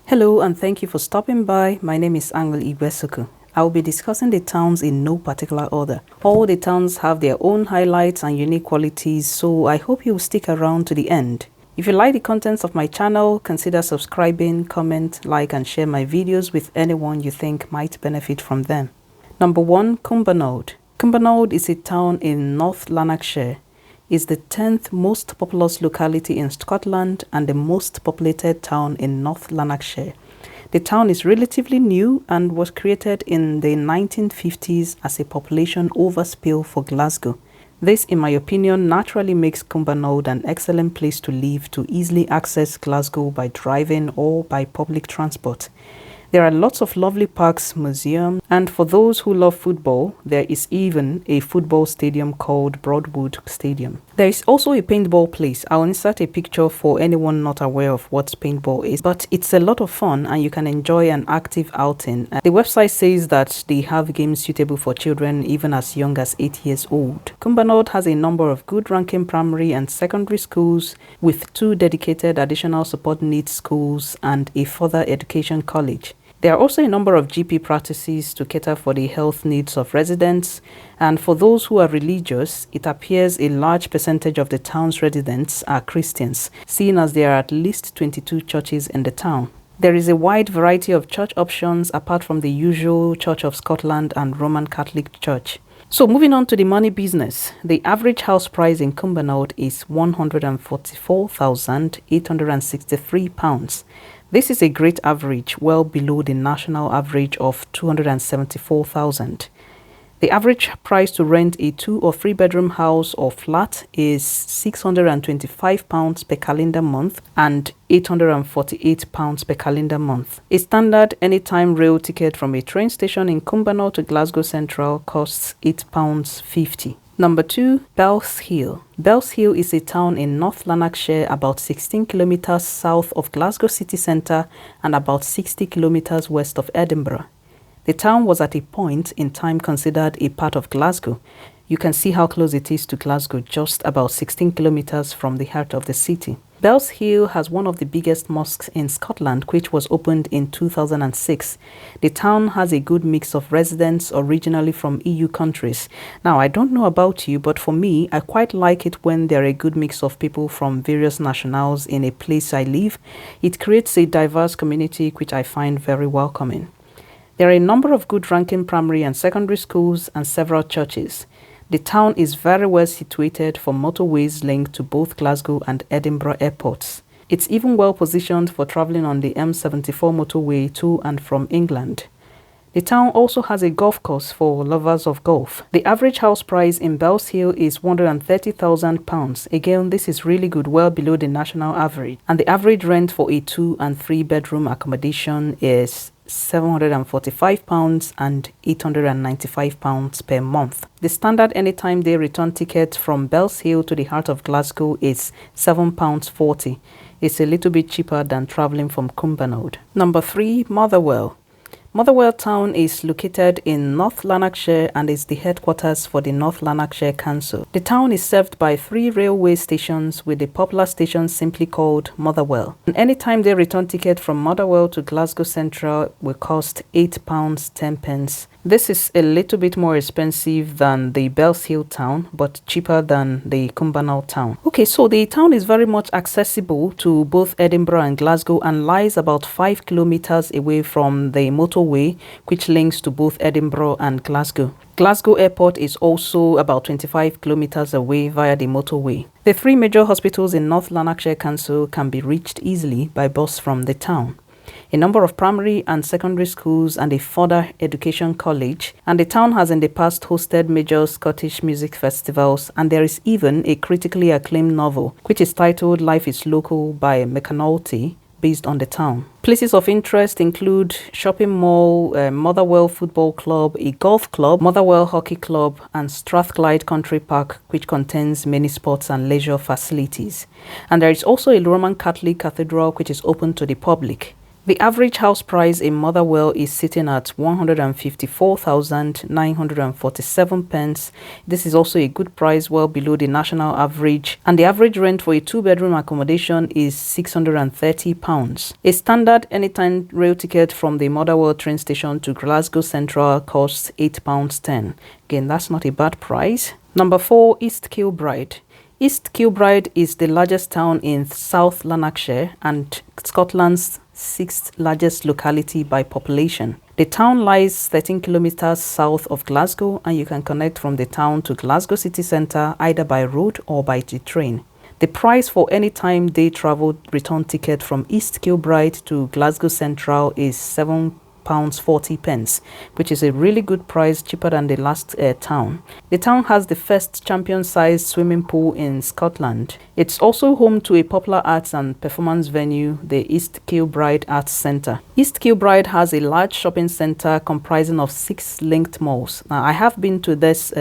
Hello and thank you for stopping by. My name is Angel Igwesuku. I will be discussing the towns in no particular order. All the towns have their own highlights and unique qualities, so I hope you will stick around to the end. If you like the contents of my channel, consider subscribing, comment, like and share my videos with anyone you think might benefit from them. Number 1. Cumbernauld. Cumbernauld is a town in North Lanarkshire. It's the 10th most populous locality in Scotland and the most populated town in North Lanarkshire. The town is relatively new and was created in the 1950s as a population overspill for Glasgow. This, in my opinion, naturally makes Cumbernauld an excellent place to live to easily access Glasgow by driving or by public transport. There are lots of lovely parks, museums, and for those who love football, there is even a football stadium called Broadwood Stadium. There is also a paintball place. I'll insert a picture for anyone not aware of what paintball is, but it's a lot of fun and you can enjoy an active outing. The website says that they have games suitable for children even as young as 8 years old. Cumbernauld has a number of good ranking primary and secondary schools with 2 dedicated additional support needs schools and a further education college. There are also a number of GP practices to cater for the health needs of residents, and for those who are religious, it appears a large percentage of the town's residents are Christians, seeing as there are at least 22 churches in the town. There is a wide variety of church options apart from the usual Church of Scotland and Roman Catholic Church. So moving on to the money business, the average house price in Cumbernauld is £144,863. This is a great average, well below the national average of £274,000. The average price to rent a 2 or 3 bedroom house or flat is £625 per calendar month and £848 per calendar month. A standard anytime rail ticket from a train station in Cumbernauld to Glasgow Central costs £8.50. Number 2. Bellshill. Bellshill is a town in North Lanarkshire about 16 kilometers south of Glasgow City Centre and about 60 kilometers west of Edinburgh. The town was at a point in time considered a part of Glasgow. You can see how close it is to Glasgow, just about 16 kilometers from the heart of the city. Bellshill has one of the biggest mosques in Scotland, which was opened in 2006. The town has a good mix of residents originally from EU countries. Now, I don't know about you, but for me, I quite like it when there are a good mix of people from various nationals in a place I live. It creates a diverse community, which I find very welcoming. There are a number of good ranking primary and secondary schools and several churches. The town is very well situated for motorways linked to both Glasgow and Edinburgh airports. It's even well positioned for travelling on the M74 motorway to and from England. The town also has a golf course for lovers of golf. The average house price in Bellshill is £130,000. Again, this is really good, well below the national average. And the average rent for a 2 and 3 bedroom accommodation is £745 and £895 per month. The standard anytime day return ticket from Bellshill to the heart of Glasgow is £7.40. It's a little bit cheaper than travelling from Cumbernauld. Number 3. Motherwell. Motherwell town is located in North Lanarkshire and is the headquarters for the North Lanarkshire Council. The town is served by 3 railway stations, with the popular station simply called Motherwell. An anytime day return ticket from Motherwell to Glasgow Central will cost £8.10. This is a little bit more expensive than the Bellshill town, but cheaper than the Cumbernauld town. Okay, so the town is very much accessible to both Edinburgh and Glasgow and lies about 5 kilometers away from the motorway which links to both Edinburgh and Glasgow. Glasgow Airport is also about 25 kilometers away via the motorway. The 3 major hospitals in North Lanarkshire Council can be reached easily by bus from the town. A number of primary and secondary schools and a further education college, and the town has in the past hosted major Scottish music festivals, and there is even a critically acclaimed novel which is titled Life is Local by McAnulty, based on the town. Places of interest include shopping mall, Motherwell Football Club, a golf club, Motherwell Hockey Club, and Strathclyde Country Park, which contains many sports and leisure facilities. And there is also a Roman Catholic cathedral which is open to the public. The average house price in Motherwell is sitting at 154,947 pence. This is also a good price, well below the national average. And the average rent for a two-bedroom accommodation is £630. A standard anytime rail ticket from the Motherwell train station to Glasgow Central costs £8.10. Again, that's not a bad price. Number 4, East Kilbride. East Kilbride is the largest town in South Lanarkshire and Scotland's 6th largest locality by population. The town lies 13 kilometers south of Glasgow, and you can connect from the town to Glasgow City Centre either by road or by the train. The price for any time day travel return ticket from East Kilbride to Glasgow Central is £7.40, which is a really good price, cheaper than the last town. The town has the first champion-sized swimming pool in Scotland. It's also home to a popular arts and performance venue, the East Kilbride Arts Centre. East Kilbride has a large shopping centre comprising of 6 linked malls. Now, I have been to this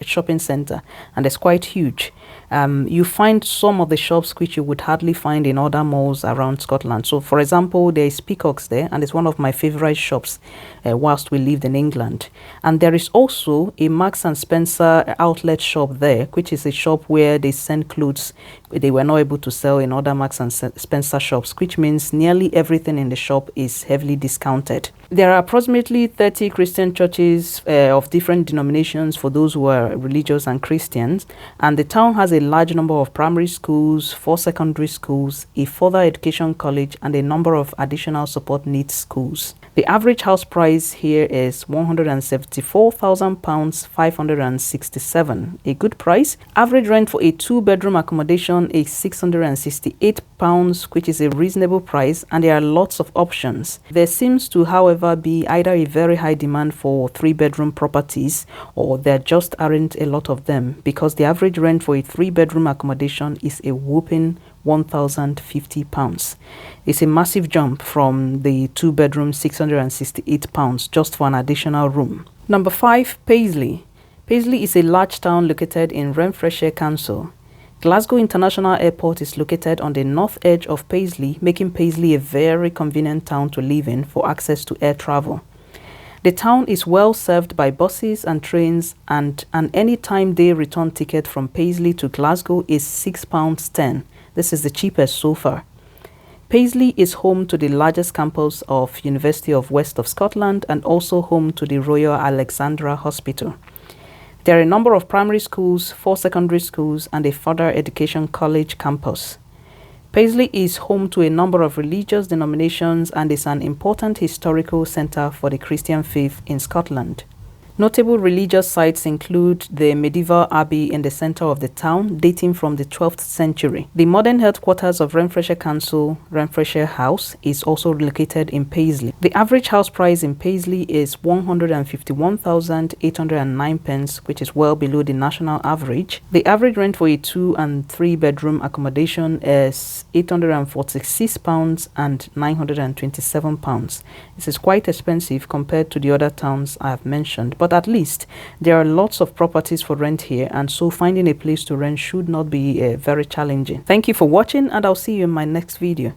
shopping centre, and it's quite huge. You find some of the shops which you would hardly find in other malls around Scotland. So, for example, there is Peacocks there, and it's one of my favorite shops whilst we lived in England. And there is also a Marks and Spencer outlet shop there, which is a shop where they send clothes they were not able to sell in other Marks and Spencer shops, which means nearly everything in the shop is heavily discounted. There are approximately 30 Christian churches of different denominations for those who are religious and Christians, and the town has a large number of primary schools, 4 secondary schools, a further education college, and a number of additional support needs schools. The average house price here is £174,000 567, a good price. Average rent for a 2-bedroom accommodation is £668, which is a reasonable price, and there are lots of options. There seems to, however, be either a very high demand for 3-bedroom properties, or there just aren't a lot of them, because the average rent for a 3-bedroom accommodation is a whopping £1,050. It's a massive jump from the 2-bedroom £668 just for an additional room. Number 5, Paisley. Paisley is a large town located in Renfrewshire Council. Glasgow International Airport is located on the north edge of Paisley, making Paisley a very convenient town to live in for access to air travel. The town is well served by buses and trains, and an anytime day return ticket from Paisley to Glasgow is £6.10. This is the cheapest so far. Paisley is home to the largest campus of University of West of Scotland and also home to the Royal Alexandra Hospital. There are a number of primary schools, 4 secondary schools, and a further education college campus. Paisley is home to a number of religious denominations and is an important historical centre for the Christian faith in Scotland. Notable religious sites include the medieval abbey in the centre of the town, dating from the 12th century. The modern headquarters of Renfrewshire Council, Renfrewshire House, is also located in Paisley. The average house price in Paisley is £151,809, which is well below the national average. The average rent for a 2- and 3-bedroom accommodation is £846 and £927. This is quite expensive compared to the other towns I have mentioned, but at least there are lots of properties for rent here, and so finding a place to rent should not be very challenging. Thank you for watching, and I'll see you in my next video.